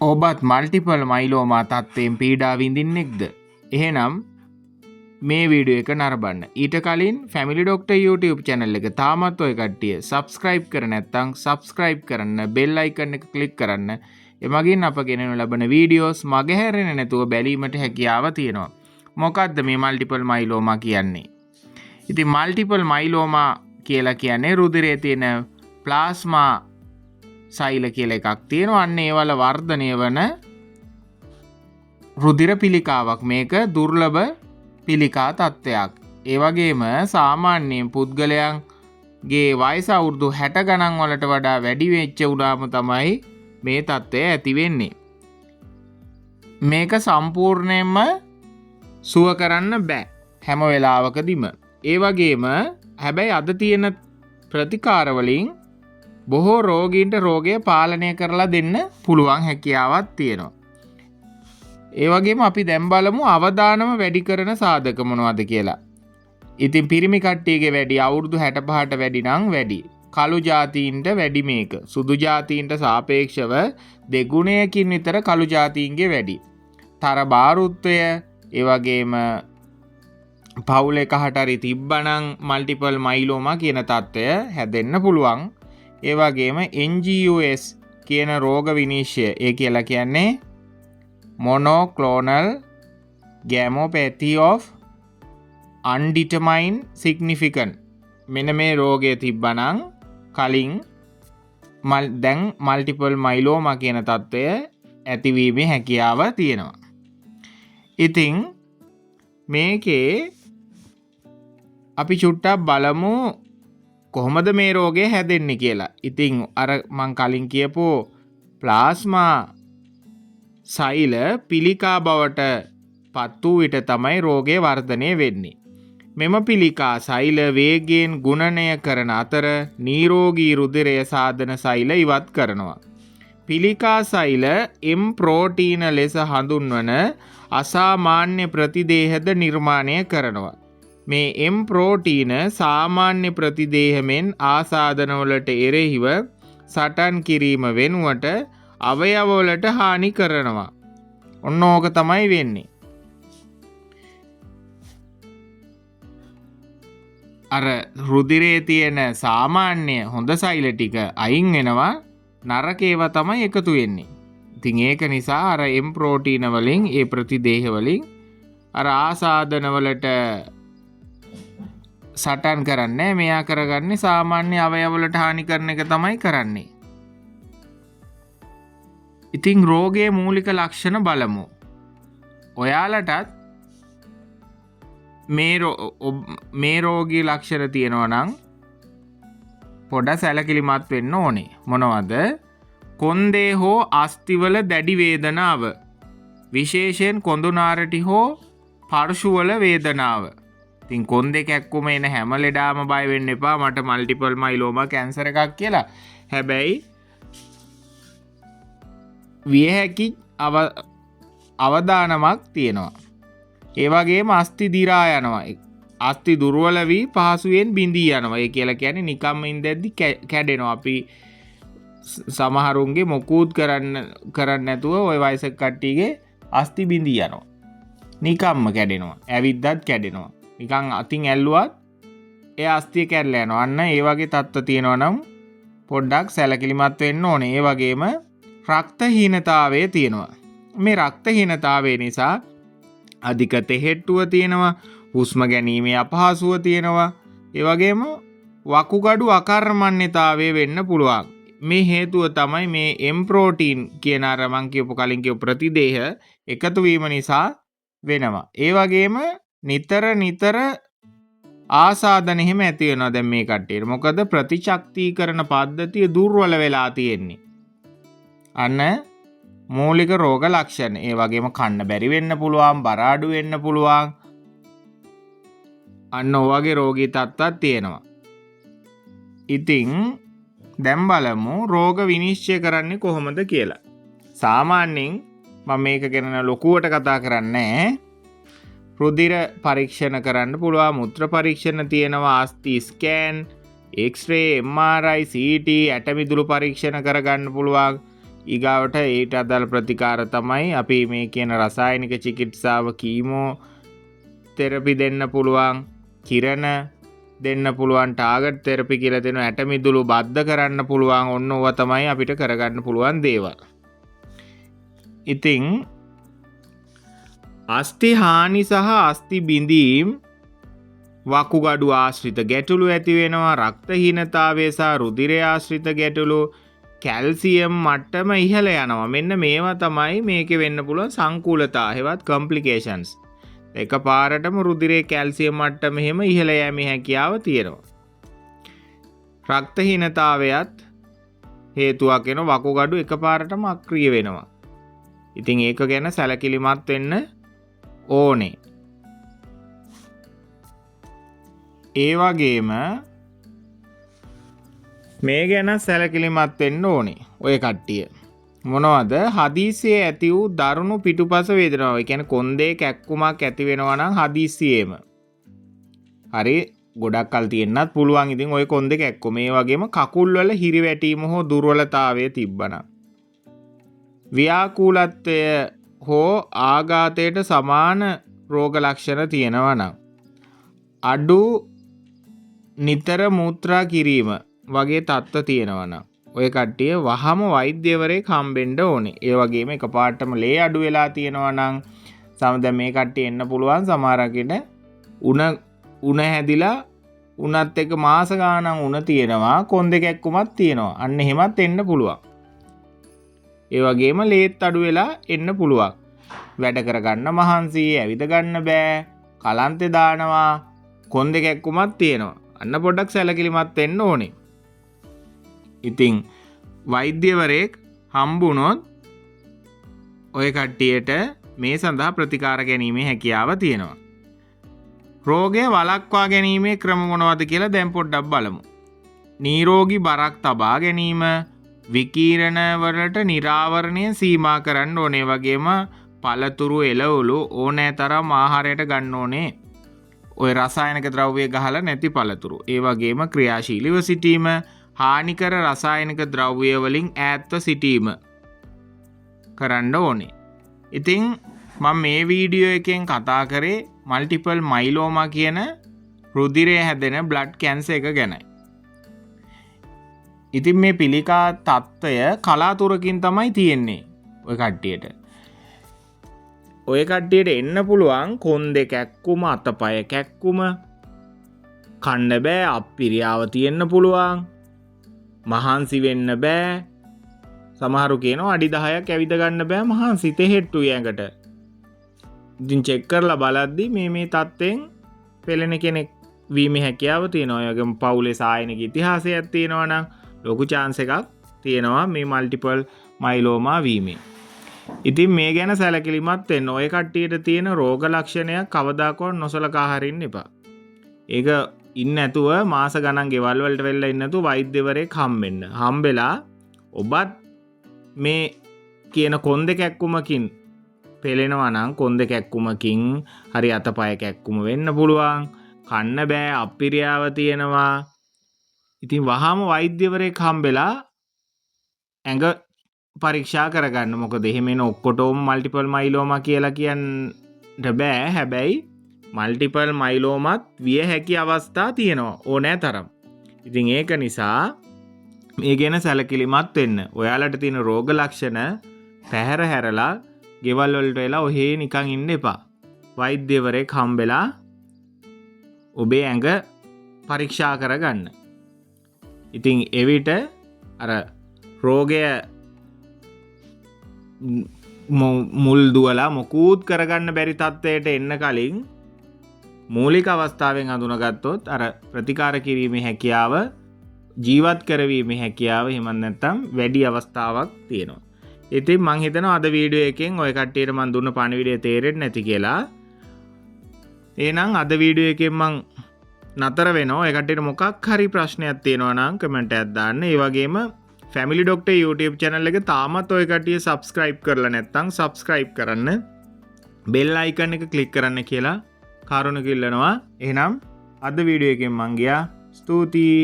ඔබත් මල්ටිපල් මයිලෝමා තත්ත්වයෙන් පීඩා විඳින්නෙක්ද? එහෙනම් මේ වීඩියෝ එක නරඹන්න. ඊට කලින් ෆැමිලි ඩොක්ටර් YouTube channel එක තාමත් ඔය කට්ටිය subscribe කර නැත්නම් subscribe කරන්න, bell icon එක click කරන්න. එමගින් අප ගෙනනු ලබන වීඩියෝස් මගහැරෙන්නේ නැතුව බැලීමට හැකියාව තියෙනවා. මොකක්ද මේ මල්ටිපල් මයිලෝමා කියන්නේ? ඉතින් මල්ටිපල් මයිලෝමා කියලා කියන්නේ රුධිරයේ තියෙන ප්ලාස්මා සෛල කියලා එකක් තියෙනවා. අන්න ඒවල වර්ධනය වන රුධිර පිළිකාවක්. මේක දුර්ලභ පිළිකා තත්ත්වයක්. ඒ වගේම සාමාන්‍යයෙන් පුද්ගලයන්ගේ වයස අවුරුදු 60 ගණන් වලට වඩා වැඩි වෙච්ච උනාම තමයි මේ තත්ත්වය ඇති වෙන්නේ. මේක සම්පූර්ණයෙන්ම සුව කරන්න බෑ හැම වෙලාවකදීම. ඒ වගේම හැබැයි අද තියෙන ප්‍රතිකාර වලින් බොහෝ රෝගීන්ට රෝගය පාලනය කරලා දෙන්න පුළුවන් හැකියාවක් තියෙනවා. ඒ වගේම අපි දැන් බලමු අවදානම වැඩි කරන සාධක මොනවද කියලා. ඉතින් පිරිමි කට්ටියගේ වැඩි අවුරුදු 65ට වැඩි නම් වැඩි. කළු ජාතීන්ට වැඩි මේක. සුදු ජාතීන්ට සාපේක්ෂව දෙගුණයකින් විතර කළු ජාතීන්ගේ වැඩි. තරබාරුත්වය ඒ වගේම පවුල එකකට හරි තිබ්බනම් මල්ටිපල් මයිලෝමා කියන තත්ත්වය හැදෙන්න පුළුවන්. ඒ වගේම NGUS කියන රෝග විනිශ්චය ඒ කියලා කියන්නේ monoclonal gammopathy of undetermined significant. මෙන්න මේ රෝගය තිබ්බනම් කලින් දැන් මල්ටිපල් මයිලෝමා කියන තත්ත්වය ඇතිවීමේ හැකියාව තියෙනවා. ඉතින් මේකේ අපි චුට්ටක් බලමු කොහොමද මේ රෝගය හැදෙන්නේ කියලා. ඉතින් අර මං කලින් කියපු ප්ලාස්මා සෛල පිළිකා බවට පත් වූ විට තමයි රෝගය වර්ධනය වෙන්නේ. මෙම පිළිකා සෛල වේගයෙන් ගුණනය කරන අතර නිරෝගී රුධිරය සාධන සෛල ඉවත් කරනවා. පිළිකා සෛල M ප්‍රෝටීන ලෙස හඳුන්වන අසාමාන්‍ය ප්‍රතිදේහද නිර්මාණය කරනවා. මේ M ප්‍රෝටීන සාමාන්‍ය ප්‍රතිදේහමෙන් ආසාදනවලට එරෙහිව සටන් කිරීම වෙනුවට අවයවවලට හානි කරනවා. ඔන්න ඕක තමයි වෙන්නේ. අර රුධිරයේ තියෙන සාමාන්‍ය හොඳ සෛල ටික අයින් වෙනවා, නරක ඒවා තමයි එකතු වෙන්නේ. ඉතින් ඒක නිසා අර M ප්‍රෝටීන වලින් ඒ ප්‍රතිදේහ වලින් අර ආසාදන වලට සටන් කරන්නේ, මෙයා කරගන්නේ සාමාන්‍ය අවයවවලට හානි කරන එක තමයි කරන්නේ. ඉතින් රෝගයේ මූලික ලක්ෂණ බලමු. ඔයාලටත් මේ රෝගී ලක්ෂණ තියෙනවා නම් පොඩ සැලකිලිමත් වෙන්න ඕනේ. මොනවද? කොන්දේ හෝ අස්තිවල දැඩි වේදනාව, විශේෂයෙන් කොඳුනාරටි හෝ පර්ශුවල වේදනාව. ඉතින් කොන්දේ කැක්කුම එන හැම ලෙඩාම බය වෙන්න එපා මට මල්ටිපල් මයිලෝමා කැන්සර් එකක් කියලා. හැබැයි විය හැකි අවදානමක් තියෙනවා. ඒ වගේම අස්ථි දිරා යනවා. අස්ථි දුර්වල වී පහසුවෙන් බිඳී යනවා. ඒ කියලා කියන්නේ නිකම්ම ඉඳද්දි කැඩෙනවා. අපි සමහරුන්ගේ මොකුත් කරන්න නැතුව ওই වයසක කට්ටියගේ අස්ථි බිඳී යනවා. නිකම්ම කැඩෙනවා. ඇවිද්දත් කැඩෙනවා. නිකන් අතින් ඇල්ලුවත් ඒ අස්ථිය කැඩලා යනවා. අන්න ඒ වගේ තත්ත්ව තියෙනවා නම් පොඩ්ඩක් සැලකිලිමත් වෙන්න ඕනේ. ඒ වගේම රක්තහීනතාවය තියෙනවා. මේ රක්තහීනතාවය නිසා අධික තෙහෙට්ටුව තියෙනවා, හුස්ම ගැනීමේ අපහසුව තියෙනවා. ඒ වගේම වකුගඩු අකර්මණ්‍යතාවය වෙන්න පුළුවන්. මේ හේතුව තමයි මේ M ප්‍රෝටීන් කියන අර මං කියපු කලින් කියපු ප්‍රතිදේහ එකතු වීම නිසා වෙනවා. ඒ වගේම නිතර ආසාදන එහෙම ඇති වෙනවා දැන් මේ කට්ටියට. මොකද ප්‍රතිශක්තිකරණ පද්ධතිය දුර්වල වෙලා තියෙන්නේ. අන්න මූලික රෝග ලක්ෂණ. ඒ වගේම කන්න බැරි වෙන්න පුළුවන්, බර අඩු වෙන්න පුළුවන්. අන්න ඔයගේ රෝගී තත්ත්වයක් තියෙනවා. ඉතින් දැන් බලමු රෝග විනිශ්චය කරන්නේ කොහොමද කියලා. සාමාන්‍යයෙන් මම මේක ගැන ලොකුවට කතා කරන්නේ රුධිර පරීක්ෂණ කරන්න පුළුවන්, මුත්‍ර පරීක්ෂණ තියෙනවා, අස්ථි ස්කෑන්, X-ray, MRI, CT, ඇටමිදුළු පරීක්ෂණ කරගන්න පුළුවන්. ඊගාවට ඊට අදාළ ප්‍රතිකාර තමයි අපි මේ කියන රසායනික චිකිත්සාව කීමෝ තෙරපි දෙන්න පුළුවන්, කිරණ දෙන්න පුළුවන්, ටාගට් තෙරපි කියලා දෙන ඇටමිදුළු බද්ධ කරන්න පුළුවන්. ඔන්න ඕවා තමයි අපිට කරගන්න පුළුවන් දේවල්. ඉතින් අස්ථි හානි සහ අස්ථි බිඳීම් වකුගඩු ආශ්‍රිත ගැටලු ඇති වෙනවා. රක්තහීනතාවය සහ රුධිරය ආශ්‍රිත ගැටලු, කැල්සියම් මට්ටම ඉහළ යනවා. මෙන්න මේවා තමයි මේකේ වෙන්න පුළුවන් සංකූලතා හෙවත් කොම්ප්ලිකේෂන්ස්. එකපාරටම රුධිරයේ කැල්සියම් මට්ටම එහෙම ඉහළ යෑමේ හැකියාව තියෙනවා. රක්තහීනතාවයත් හේතුවක් වෙන වකුගඩු එකපාරටම අක්‍රිය වෙනවා. ඉතින් ඒක ගැන සැලකිලිමත් වෙන්න ඕනේ. ඒ වගේම මේ ගැන සැලකිලිමත් වෙන්න ඕනේ ඔය කට්ටිය. මොනවද? හදිසියේ ඇති වූ දරුණු පිටුපස වේදනාව. ඒ කියන්නේ කොන්දේ කැක්කුමක් ඇති වෙනවා නම් හදිසියෙම. හරි ගොඩක් කල් තියෙන්නත් පුළුවන්. ඉතින් ඔය කොන්දේ කැක්කුම මේ වගේම කකුල් වල හිරිවැටීම හෝ දුර්වලතාවය තිබ්බනම්, ව්‍යාකූලත්වය හෝ ආඝාතයට සමාන රෝග ලක්ෂණ තියෙනවා නම්, අඩු නිතර මූත්‍රා කිරීම වගේ තත්ත්ව තියෙනවා නම් ඔය කට්ටිය වහම වෛද්‍යවරයෙක් හම්බෙන්න ඕනේ. ඒ වගේම එකපාරටම ලේ අඩු වෙලා තියෙනවා නම් දැන් මේ කට්ටිය එන්න පුළුවන් සමහරකට උණ හැදිලා උණත් එක මාස ගාණක් උණ තියෙනවා, කොන්දේ කැක්කුමක් තියෙනවා. අන්න එහෙමත් එන්න පුළුවන්. ඒ වගේම ලේත් අඩු වෙලා එන්න පුළුවන්. වැඩ කරගන්න මහන්සි, ඇවිද ගන්න බෑ, කලන්තේ දානවා, කොන්දේ කැක්කුමක් තියෙනවා. අන්න පොඩ්ඩක් සැලකිලිමත් වෙන්න ඕනේ. ඉතින් වෛද්‍යවරයෙක් හම්බුනොත් ඔය කට්ටියට මේ සඳහා ප්‍රතිකාර ගැනීමේ හැකියාව තියෙනවා. රෝගය වළක්වා ගැනීමේ ක්‍රම මොනවද කියලා දැන් පොඩ්ඩක් බලමු. නිරෝගී බරක් තබා ගැනීම, විකිරණ වලට නිරාවරණය සීමා කරන්න ඕනේ. වගේම පළතුරු එළවලු ඕනෑ තරම් ආහාරයට ගන්න ඕනේ. ඔය රසායනික ද්‍රව්‍ය ගහලා නැති පළතුරු. ඒ වගේම ක්‍රියාශීලීව සිටීම, හානිකර රසායනික ද්‍රව්‍ය වලින් ඈත්ව සිටීම කරන්න ඕනේ. ඉතින් මම මේ වීඩියෝ එකෙන් කතා කරේ මල්ටිපල් මයිලෝමා කියන රුධිරය හැදෙන බ්ලඩ් කැන්සර් එක ගැනයි. ඉතින් මේ පිළිකා තත්ත්වය කලාතුරකින් තමයි තියෙන්නේ ඔය කට්ටියට. ඔය කට්ටියට එන්න පුළුවන් කොන්දේ කැක්කුම, අතපය කැක්කුම, කන්න බෑ, අප්පිරියාව තියෙන්න පුළුවන්, මහන්සි වෙන්න බෑ. සමහරු කියනවා අඩි 10ක් ඇවිද ගන්න බෑ මහන්සි තෙහෙට්ටුයි ඇඟට. ඉතින් චෙක් කරලා බලද්දි මේ තත්ත්වෙන් පෙළෙන කෙනෙක් වීමේ හැකියාව තියෙනවා. ඒ වගේම පවුලේ සායනික ඉතිහාසයක් තියෙනවා නම් ලොකු chance එකක් තියෙනවා මේ මල්ටිපල් මයිලෝමා වීමේ. ඉතින් මේ ගැන සැලකිලිමත් වෙන්න. ඔය කට්ටියට තියෙන රෝග ලක්ෂණයක් කවදාකවත් නොසලකා හරින්න එපා. ඒක ඉන්න නැතුව මාස ගණන් ගෙවල් වලට වෙලා ඉන්න නැතුව වෛද්‍යවරයෙක් හම්බෙන්න. හම්බෙලා ඔබත් මේ කියන කොන්දේ කැක්කුමකින් පෙළෙනවා නම්, කොන්දේ කැක්කුමකින් හරි අතපය කැක්කුම වෙන්න පුළුවන්, කන්න බෑ, අප්පිරියාව තියෙනවා. ඉතින් වහාම වෛද්‍යවරයෙක් හම්බෙලා ඇඟ පරීක්ෂා කරගන්න. මොකද එහෙම එන ඔක්කොටම මල්ටිපල් මයිලෝමා කියලා කියන්න බෑ. හැබැයි මල්ටිපල් මයිලෝමත් විය හැකි අවස්ථා තියෙනවා ඕනෑ තරම්. ඉතින් ඒක නිසා මේ ගැන සැලකිලිමත් වෙන්න. ඔයාලට තියෙන රෝග ලක්ෂණ පැහැර හැරලා ගෙවල් වලට වෙලා ඔහේ නිකන් ඉන්න එපා. වෛද්‍යවරයෙක් හම්බෙලා ඔබේ ඇඟ පරීක්ෂා කරගන්න. ඉතින් එවිට අර රෝගය මුල් දුවලා මොකුත් කරගන්න බැරි තත්ත්වයට එන්න කලින් මූලික අවස්ථාවෙන් හඳුනාගත්තොත් අර ප්‍රතිකාර කිරීමේ හැකියාව, ජීවත් කරවීමේ හැකියාව එහෙම නැත්නම් වැඩි අවස්ථාවක් තියෙනවා. ඉතින් මම හිතනවා අද වීඩියෝ එකෙන් ඔය කට්ටියට මම දුන්න පණිවිඩය තේරෙන්නේ නැති කියලා. එහෙනම් අද වීඩියෝ එකෙන් මම නතර වෙනවා. ඔය කට්ටියට මොකක් හරි ප්‍රශ්නයක් තියෙනවා නම් කමෙන්ට් එකක් දාන්න. ඒ වගේම ෆැමිලි ඩොක්ටර් YouTube channel එක තාමත් ඔය කට්ටිය subscribe කරලා නැත්නම් subscribe කරන්න. bell icon එක click කරන්න කියලා කරුණු කිල්ලනවා. එහෙනම් අද වීඩියෝ එකෙන් මං ගියා. ස්තුතියි.